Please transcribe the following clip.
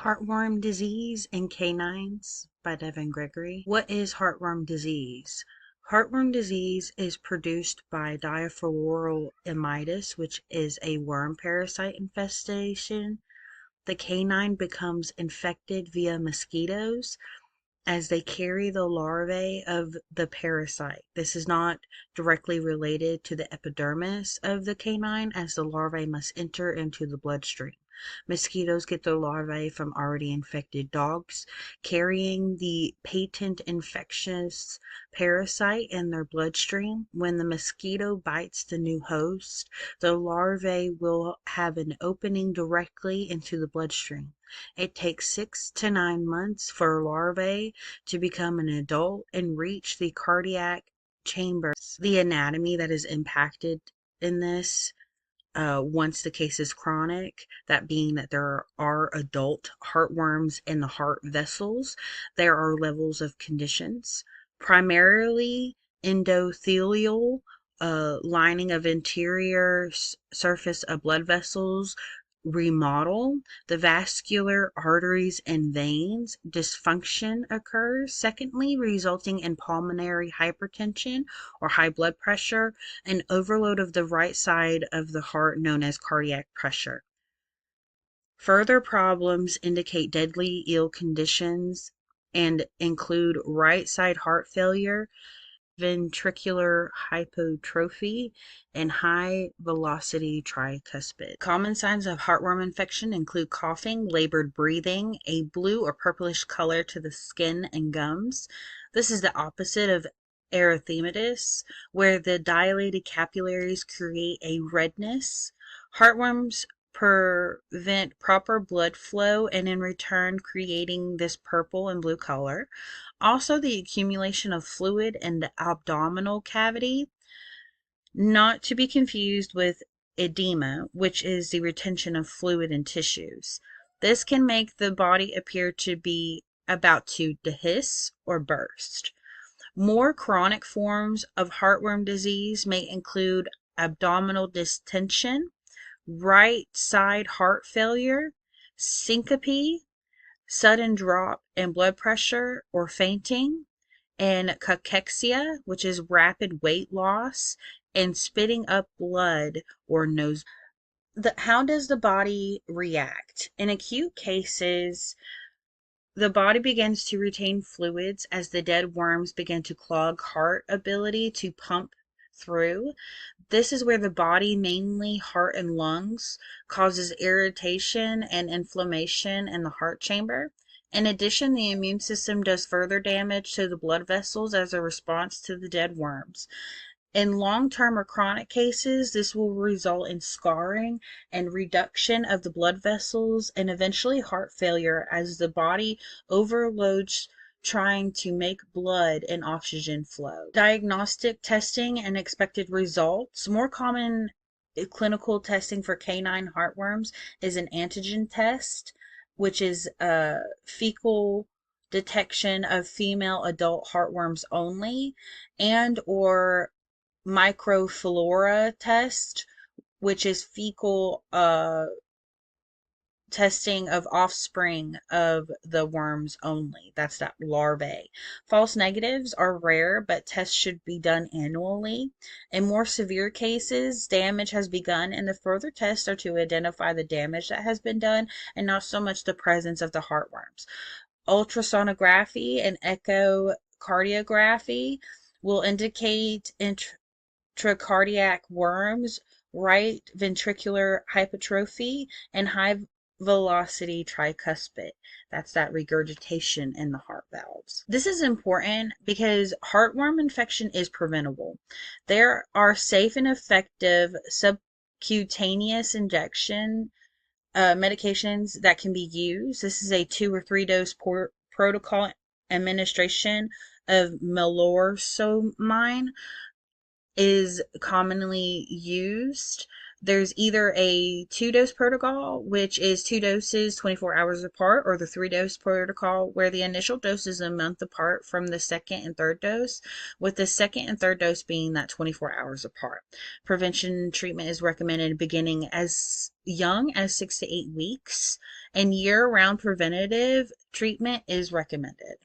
Heartworm Disease in Canines by Devin Gregory. What is heartworm disease? Heartworm disease is produced by diaphoreal which is a worm parasite infestation. The canine becomes infected via mosquitoes as they carry the larvae of the parasite. This is not directly related to the epidermis of the canine, as the larvae must enter into the bloodstream. Mosquitoes get their larvae from already infected dogs, carrying the patent infectious parasite in their bloodstream. When the mosquito bites the new host, the larvae will have an opening directly into the bloodstream. It takes 6 to 9 months for larvae to become an adult and reach the cardiac chamber. The anatomy that is impacted in this once the case is chronic, that being that there are adult heartworms in the heart vessels, there are levels of conditions, primarily endothelial, lining of interior surface of blood vessels remodel, the vascular arteries and veins dysfunction occurs, secondly resulting in pulmonary hypertension or high blood pressure, an overload of the right side of the heart known as cardiac pressure. Further problems indicate deadly ill conditions and include right side heart failure, ventricular hypertrophy, and high velocity tricuspid. Common signs of heartworm infection include coughing, labored breathing, a blue or purplish color to the skin and gums. This is the opposite of erythematous, where the dilated capillaries create a redness. Heartworms prevent proper blood flow and in return creating this purple and blue color. Also, the accumulation of fluid in the abdominal cavity, not to be confused with edema, which is the retention of fluid in tissues. This can make the body appear to be about to dehisce or burst. More chronic forms of heartworm disease may include abdominal distension, right side heart failure, syncope, sudden drop in blood pressure or fainting, and cachexia, which is rapid weight loss, and spitting up blood or nose. How does the body react? In acute cases, the body begins to retain fluids as the dead worms begin to clog heart ability to pump through. This is where the body, mainly heart and lungs, causes irritation and inflammation in the heart chamber. In addition, the immune system does further damage to the blood vessels as a response to the dead worms. In long-term or chronic cases, this will result in scarring and reduction of the blood vessels and eventually heart failure as the body overloads trying to make blood and oxygen flow. Diagnostic testing and expected results. More common clinical testing for canine heartworms is an antigen test, which is fecal detection of female adult heartworms only, and or microflora test, which is fecal testing of offspring of the worms only. That's that larvae. False negatives are rare, but tests should be done annually. In more severe cases, damage has begun, and the further tests are to identify the damage that has been done and not so much the presence of the heartworms. Ultrasonography and echocardiography will indicate intracardiac worms, right ventricular hypertrophy, and high velocity tricuspid. That's that regurgitation in the heart valves. This is important because heartworm infection is preventable. There are safe and effective subcutaneous injection medications that can be used. This is a 2 or 3 dose protocol administration of meloxicam is commonly used. There's either a 2-dose protocol, which is 2 doses 24 hours apart, or the 3-dose protocol, where the initial dose is a month apart from the second and third dose, with the second and third dose being that 24 hours apart. Prevention treatment is recommended beginning as young as 6 to 8 weeks, and year-round preventative treatment is recommended.